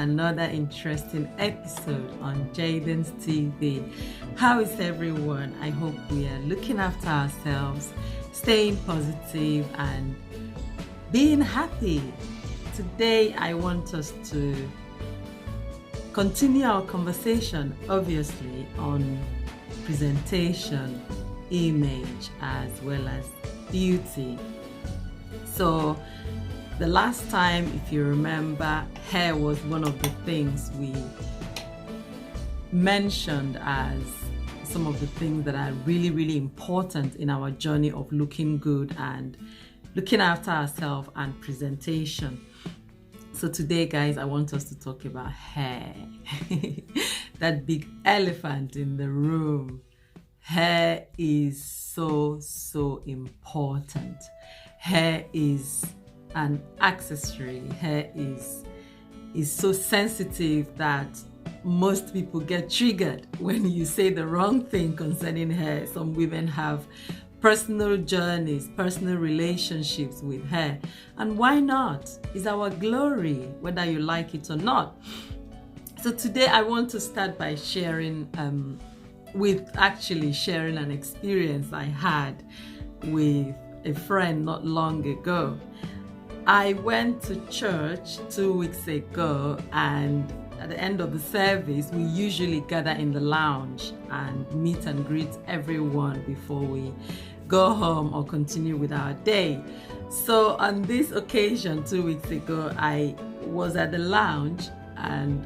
another interesting episode on Jaden's TV. How is everyone? I hope we are looking after ourselves, staying positive and being happy. Today I want us to continue our conversation, obviously, on presentation, image, as well as beauty. So the last time, if you remember, hair was one of the things we mentioned as some of the things that are really, really important in our journey of looking good and looking after ourselves and presentation. So today, guys, I want us to talk about hair. That big elephant in the room. Hair is so important. Hair is an accessory. Hair is so sensitive that most people get triggered when you say the wrong thing concerning hair. Some women have personal journeys, personal relationships with hair. And why not? It's our glory, whether you like it or not. So today I want to start by sharing an experience I had with a friend not long ago. I went to church 2 weeks ago, and at the end of the service, we usually gather in the lounge and meet and greet everyone before we go home or continue with our day. So on this occasion, 2 weeks ago, I was at the lounge and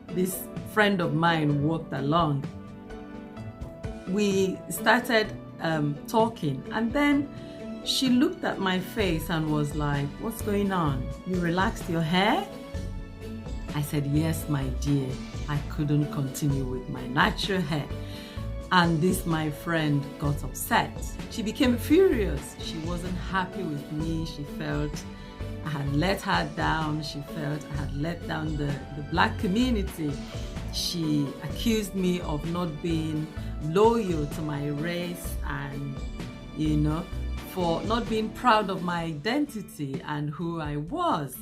this friend of mine walked along. We started talking, and then she looked at my face and was like, "What's going on? You relaxed your hair?" I said, "Yes, my dear. I couldn't continue with my natural hair." And this, my friend, got upset. She became furious. She wasn't happy with me. She felt I had let her down. She felt I had let down the black community. She accused me of not being loyal to my race and, for not being proud of my identity and who I was.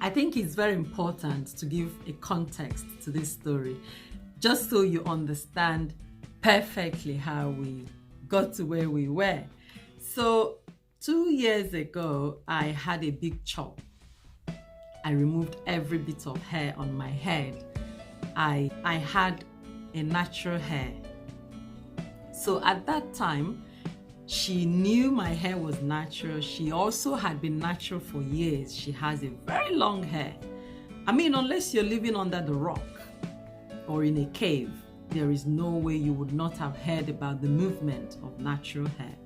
I think it's very important to give a context to this story, just so you understand perfectly how we got to where we were. So 2 years ago, I had a big chop. I removed every bit of hair on my head. I had a natural hair. So at that time, she knew my hair was natural. She also had been natural for years. She has a very long hair. I mean, unless you're living under the rock or in a cave, there is no way you would not have heard about the movement of natural hair.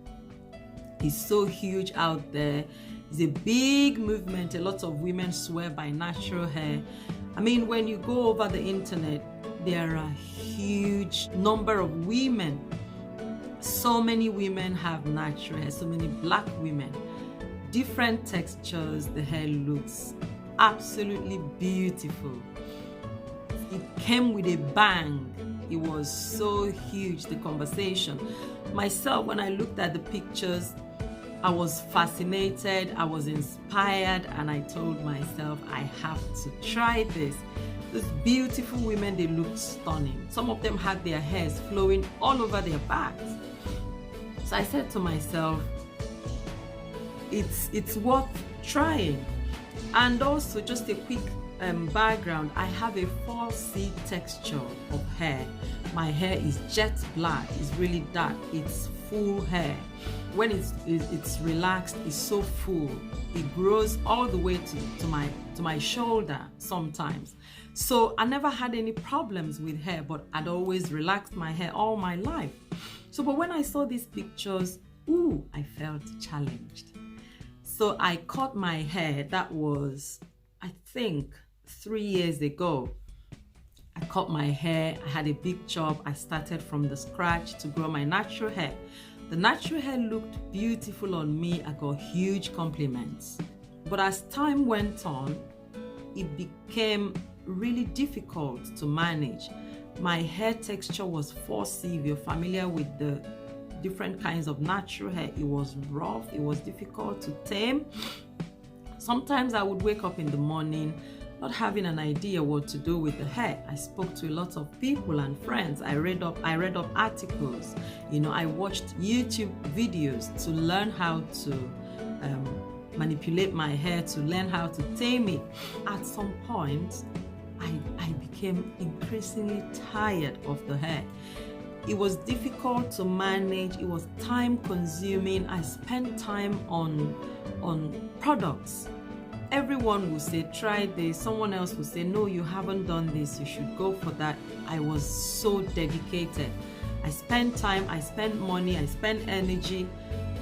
It's so huge out there. It's a big movement. A lot of women swear by natural hair. I mean, when you go over the internet, there are a huge number of women. So many women have natural hair, so many black women. Different textures, the hair looks absolutely beautiful. It came with a bang. It was so huge, the conversation. Myself, when I looked at the pictures, I was fascinated, I was inspired, and I told myself, I have to try this. Those beautiful women, they looked stunning. Some of them had their hairs flowing all over their backs. So I said to myself, it's worth trying. And also, just a quick background, I have a 4C texture of hair. My hair is jet black, it's really dark, it's full hair. When it's relaxed, it's so full. It grows all the way to my shoulder sometimes. So I never had any problems with hair, but I'd always relaxed my hair all my life. So, but when I saw these pictures, I felt challenged. So I cut my hair. That was, I think, 3 years ago. I cut my hair. I had a big chop. I started from the scratch to grow my natural hair. The natural hair looked beautiful on me. I got huge compliments. But as time went on, it became really difficult to manage. My hair texture was 4C. If you're familiar with the different kinds of natural hair, it was rough, it was difficult to tame. Sometimes I would wake up in the morning, not having an idea what to do with the hair. I spoke to a lot of people and friends. I read up articles. I watched YouTube videos to learn how to manipulate my hair, to learn how to tame it. At some point, I became increasingly tired of the hair. It was difficult to manage. It was time consuming. I spent time on products. Everyone would say, try this. Someone else would say, no, you haven't done this. You should go for that. I was so dedicated. I spent time, I spent money, I spent energy.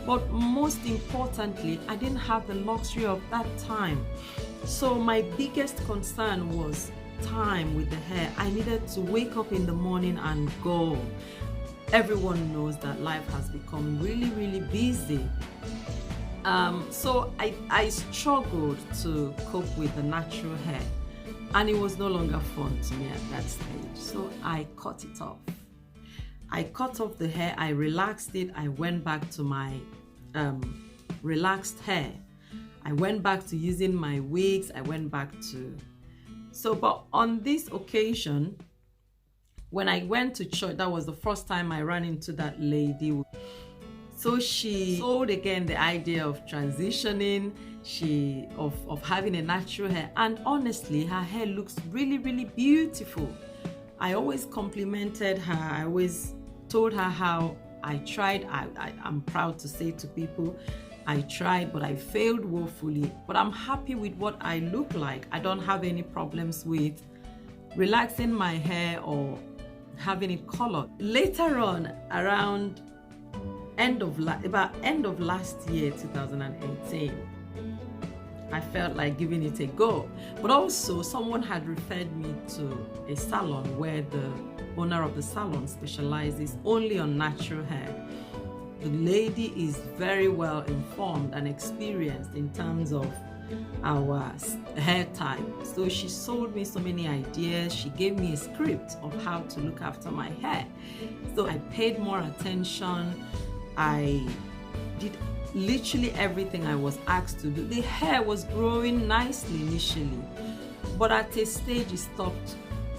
But most importantly, I didn't have the luxury of that time. So my biggest concern was time with the hair. I needed to wake up in the morning and go. Everyone knows that life has become really, really busy. So I struggled to cope with the natural hair, and it was no longer fun to me at that stage. So I cut it off. I cut off the hair, I relaxed it, I went back to my relaxed hair. I went back to using my wigs, but on this occasion, when I went to church, that was the first time I ran into that lady. So she sold again the idea of transitioning, of having a natural hair. And honestly, her hair looks really, really beautiful. I always complimented her. I always told her how I tried. I'm proud to say to people, I tried, but I failed woefully. But I'm happy with what I look like. I don't have any problems with relaxing my hair or having it colored. Later on, around end of last year, 2018, I felt like giving it a go. But also, someone had referred me to a salon where the owner of the salon specializes only on natural hair. The lady is very well informed and experienced in terms of our hair type. So she sold me so many ideas. She gave me a script of how to look after my hair. So I paid more attention. I did literally everything I was asked to do. The hair was growing nicely initially, but at a stage it stopped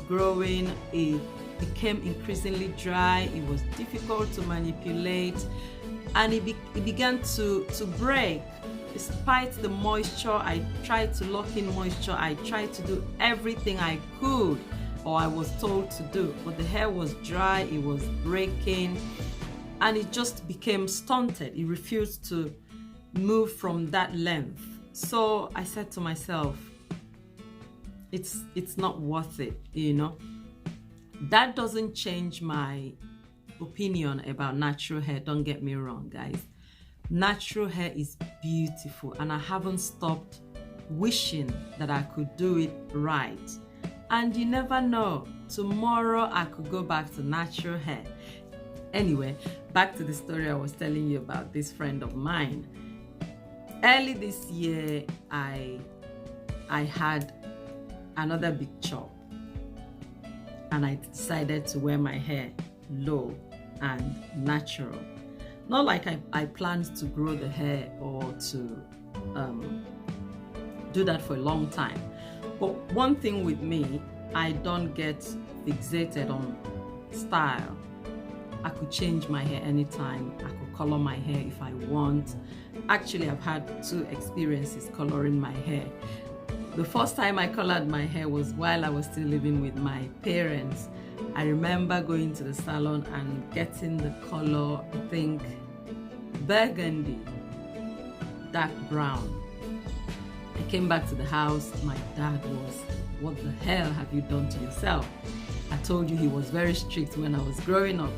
growing. It became increasingly dry. It was difficult to manipulate, and it began to break. Despite the moisture, I tried to lock in moisture. I tried to do everything I could, or I was told to do, but the hair was dry. It was breaking, and it just became stunted. It refused to move from that length. So I said to myself, it's not worth it, That doesn't change my opinion about natural hair. Don't get me wrong, guys. Natural hair is beautiful, and I haven't stopped wishing that I could do it right. And you never know, tomorrow I could go back to natural hair. Anyway, back to the story I was telling you about this friend of mine. Early this year, I had another big chop, and I decided to wear my hair low and natural. Not like I planned to grow the hair or to do that for a long time. But one thing with me, I don't get fixated on style. I could change my hair anytime. I could color my hair if I want. Actually, I've had 2 experiences coloring my hair. The first time I colored my hair was while I was still living with my parents. I remember going to the salon and getting the color, I think, burgundy, dark brown. I came back to the house. My dad was, "What the hell have you done to yourself?" I told you he was very strict when I was growing up.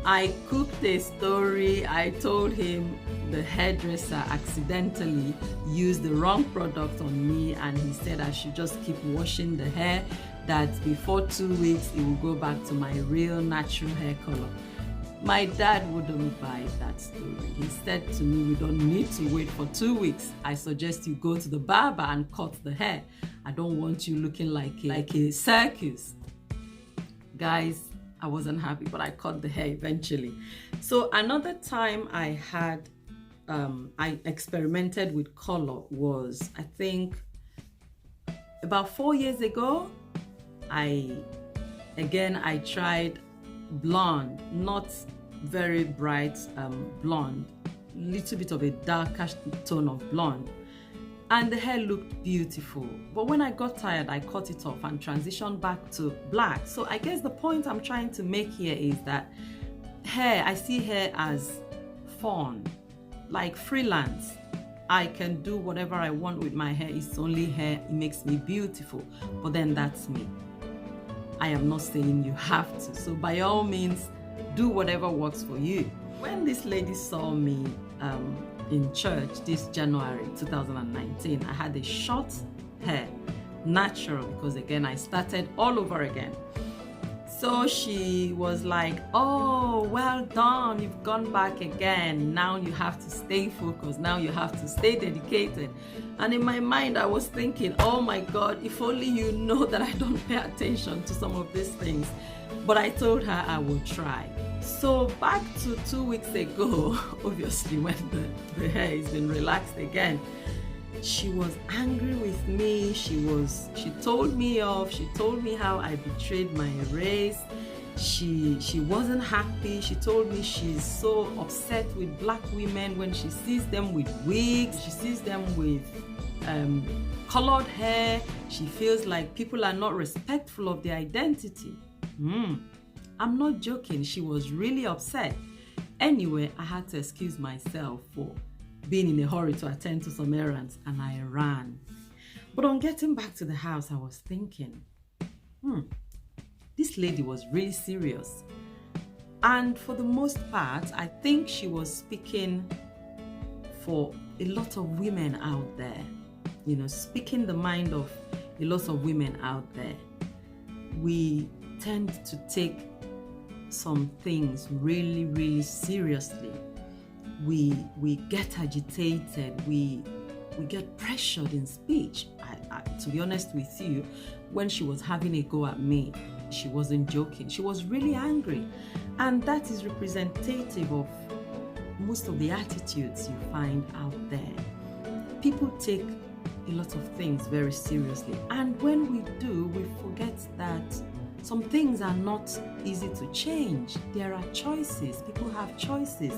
I cooked a story. I told him the hairdresser accidentally used the wrong product on me, and he said I should just keep washing the hair, that before 2 weeks it will go back to my real natural hair color. My dad wouldn't buy that story. He said to me, "We don't need to wait for 2 weeks. I suggest you go to the barber and cut the hair. I don't want you looking like a circus." Guys, I wasn't happy, but I cut the hair eventually. So another time I experimented with color was, I think, About 4 years ago, I tried blonde, not very bright blonde, little bit of a darker tone of blonde, and the hair looked beautiful. But when I got tired, I cut it off and transitioned back to black. So I guess the point I'm trying to make here is that I see hair as fun, like freelance. I can do whatever I want with my hair. It's only hair, it makes me beautiful. But then that's me. I am not saying you have to. So by all means, do whatever works for you. When this lady saw me in church this January 2019, I had a short hair, natural, because again, I started all over again. So she was like, oh, well done, you've gone back again. Now you have to stay focused. Now you have to stay dedicated. And in my mind, I was thinking, oh my God, if only you know that I don't pay attention to some of these things. But I told her I will try. So back to 2 weeks ago, obviously when the hair has been relaxed again, she was angry with me. She told me off. She told me how I betrayed my race. She wasn't happy. She told me she's so upset with black women when she sees them with wigs. She sees them with colored hair. She feels like people are not respectful of their identity. I'm not joking. She was really upset. Anyway, I had to excuse myself for being in a hurry to attend to some errands, and I ran. But on getting back to the house, I was thinking, this lady was really serious. And for the most part, I think she was speaking for a lot of women out there, speaking the mind of a lot of women out there. We tend to take some things really, really seriously. We get agitated, we get pressured in speech. To be honest with you, when she was having a go at me, she wasn't joking. She was really angry. And that is representative of most of the attitudes you find out there. People take a lot of things very seriously. And when we do, we forget that some things are not easy to change. There are choices. People have choices.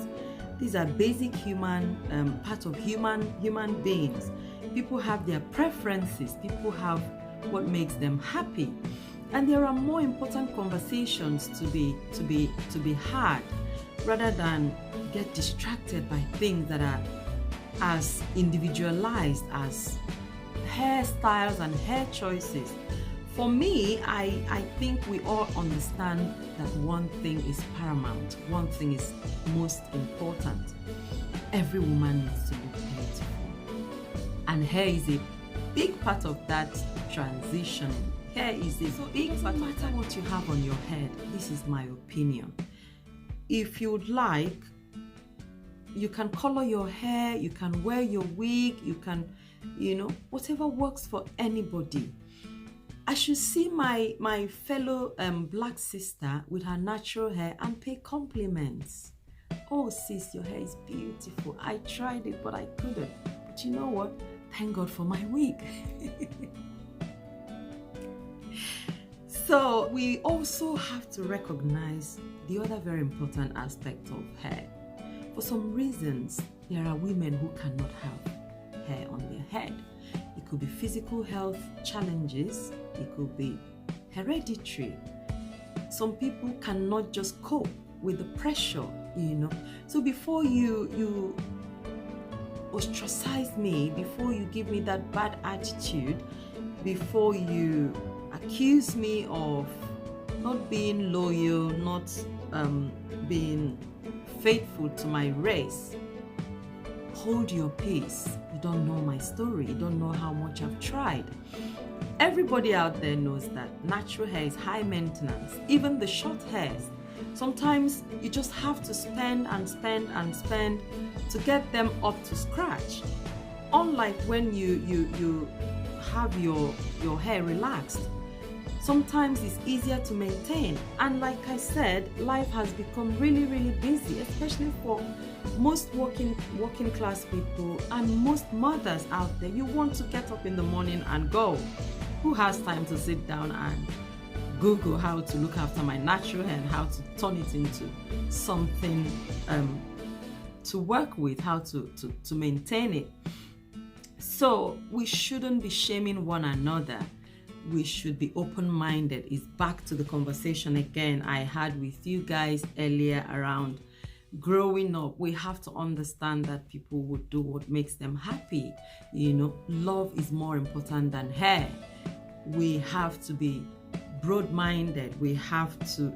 These are basic human, part of human beings. People have their preferences. People have what makes them happy. And there are more important conversations to be had, rather than get distracted by things that are as individualized as hairstyles and hair choices. For me, I think we all understand that one thing is paramount. One thing is most important. Every woman needs to look beautiful. And hair is a big part of that transition. Hair is a big part. No matter what you have on your head, this is my opinion. If you'd like, you can color your hair, you can wear your wig, you can, whatever works for anybody. I should see my fellow black sister with her natural hair and pay compliments. Oh sis, your hair is beautiful. I tried it, but I couldn't. But you know what? Thank God for my wig. So we also have to recognize the other very important aspect of hair. For some reasons, there are women who cannot have hair on their head. It could be physical health challenges. It could be hereditary. Some people cannot just cope with the pressure, So before you ostracize me, before you give me that bad attitude, before you accuse me of not being loyal, not being faithful to my race, hold your peace. You don't know my story. You don't know how much I've tried. Everybody out there knows that natural hair is high maintenance. Even the short hairs. Sometimes you just have to spend and spend and spend to get them up to scratch. Unlike when you have your hair relaxed. Sometimes it's easier to maintain. And like I said, life has become really, really busy, especially for most working class people and most mothers out there. You want to get up in the morning and go. Who has time to sit down and Google how to look after my natural hair and how to turn it into something to work with, how to maintain it? So we shouldn't be shaming one another. We should be open-minded. It's back to the conversation again I had with you guys earlier around growing up. We have to understand that people would do what makes them happy. You know, love is more important than hair. We have to be broad-minded. We have to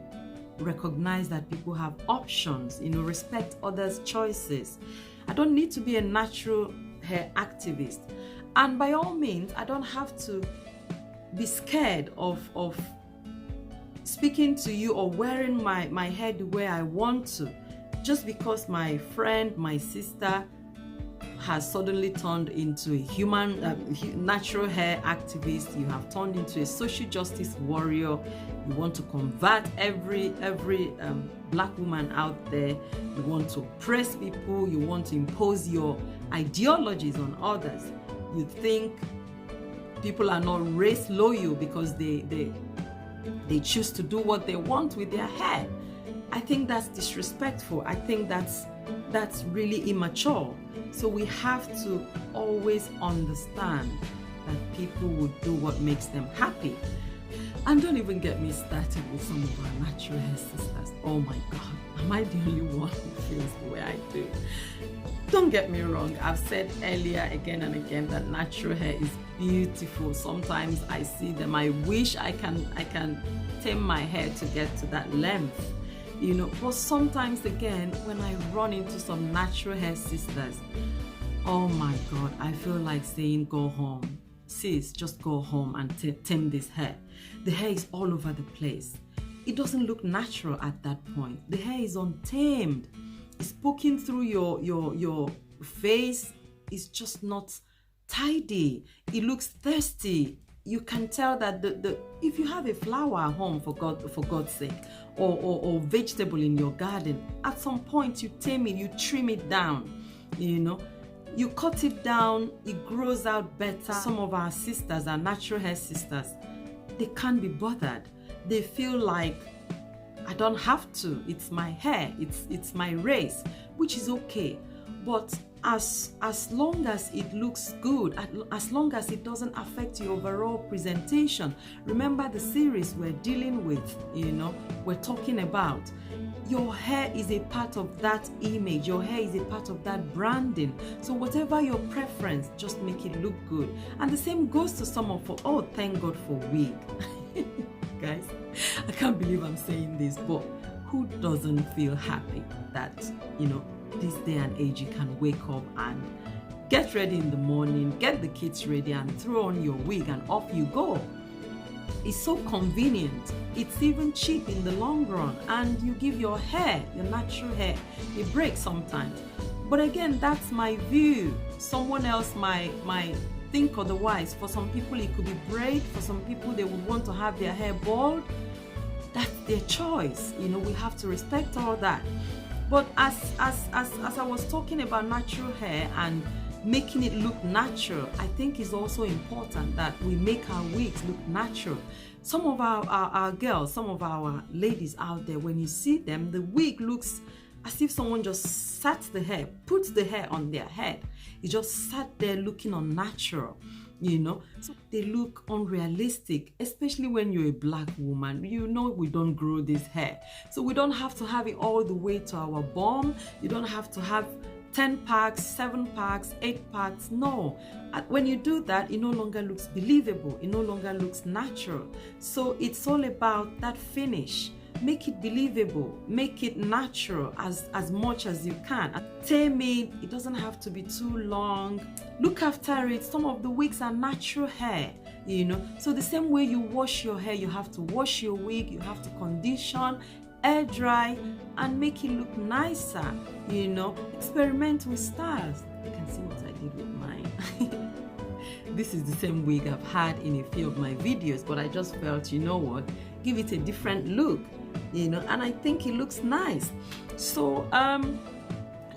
recognize that people have options, you know, respect others' choices. I don't need to be a natural hair activist, and by all means I don't have to be scared of speaking to you or wearing my hair the way I want to, just because my friend, my sister has suddenly turned into a human natural hair activist. You have turned into a social justice warrior. You want to convert every black woman out there. You want to oppress people. You want to impose your ideologies on others. You think people are not race loyal because they choose to do what they want with their hair. I think that's disrespectful. I think that's really immature. So we have to always understand that people would do what makes them happy. And don't even get me started with some of our natural hair sisters. Oh my God, am I the only one who feels the way I do? Don't get me wrong, I've said earlier again and again that natural hair is beautiful. Sometimes I see them, I wish I can tame my hair to get to that length, you know. But sometimes again, when I run into some natural hair sisters, oh my God, I feel like saying go home. Sis, just go home and tame this hair. The hair is all over the place. It doesn't look natural at that point. The hair is untamed. It's poking through your face. It's just not tidy. It looks thirsty. You can tell that if you have a flower at home, for God's sake, or vegetable in your garden, at some point you tame it, you trim it down, you know. You cut it down, it grows out better. Some of our sisters, our natural hair sisters, they can't be bothered. They feel like, I don't have to. It's my hair. It's my race, which is okay. But as long as it looks good, as long as it doesn't affect your overall presentation. Remember the series we're dealing with, you know, we're talking about. Your hair is a part of that image. Your hair is a part of that branding. So whatever your preference, just make it look good. And the same goes to some of, oh, thank God for wig. Guys, I can't believe I'm saying this, but who doesn't feel happy that, you know, this day and age you can wake up and get ready in the morning, get the kids ready and throw on your wig and off you go. It's so convenient. It's even cheap in the long run, and you give your hair, your natural hair, a break sometimes. But again, that's my view. Someone else might think otherwise. For some people it could be braid. For some people they would want to have their hair bald. That's their choice. You know, we have to respect all that. But as I was talking about natural hair and making it look natural, I think it's also important that we make our wigs look natural. Some of our girls, some of our ladies out there, when you see them, the wig looks as if someone just sat the hair, put the hair on their head. It just sat there looking unnatural, you know. So they look unrealistic, especially when you're a black woman. You know, we don't grow this hair. So we don't have to have it all the way to our bum. You don't have to have 10 packs, 7 packs, 8 packs. No. When you do that, it no longer looks believable. It no longer looks natural. So it's all about that finish. Make it believable. Make it natural as much as you can. Tame it. It doesn't have to be too long. Look after it. Some of the wigs are natural hair, you know. So the same way you wash your hair, you have to wash your wig. You have to condition, air dry, and make it look nicer, you know. Experiment with styles. You can see what I did with mine. This is the same wig I've had in a few of my videos, but I just felt, you know what, give it a different look, you know, and I think it looks nice. So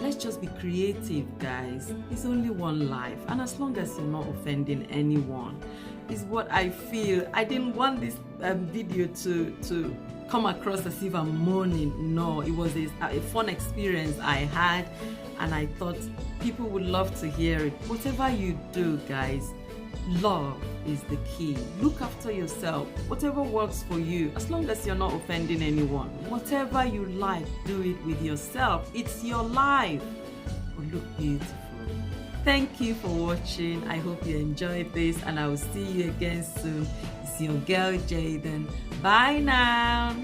let's just be creative, guys. It's only one life, and as long as you're not offending anyone, is what I feel. I didn't want this video to come across as if I'm moaning. No, it was a fun experience I had, and I thought people would love to hear it. Whatever you do, guys, love is the key. Look after yourself. Whatever works for you, as long as you're not offending anyone. Whatever you like, do it with yourself. It's your life. But look beautiful. Thank you for watching. I hope you enjoyed this, and I will see you again soon. It's your girl Jaden. Bye now.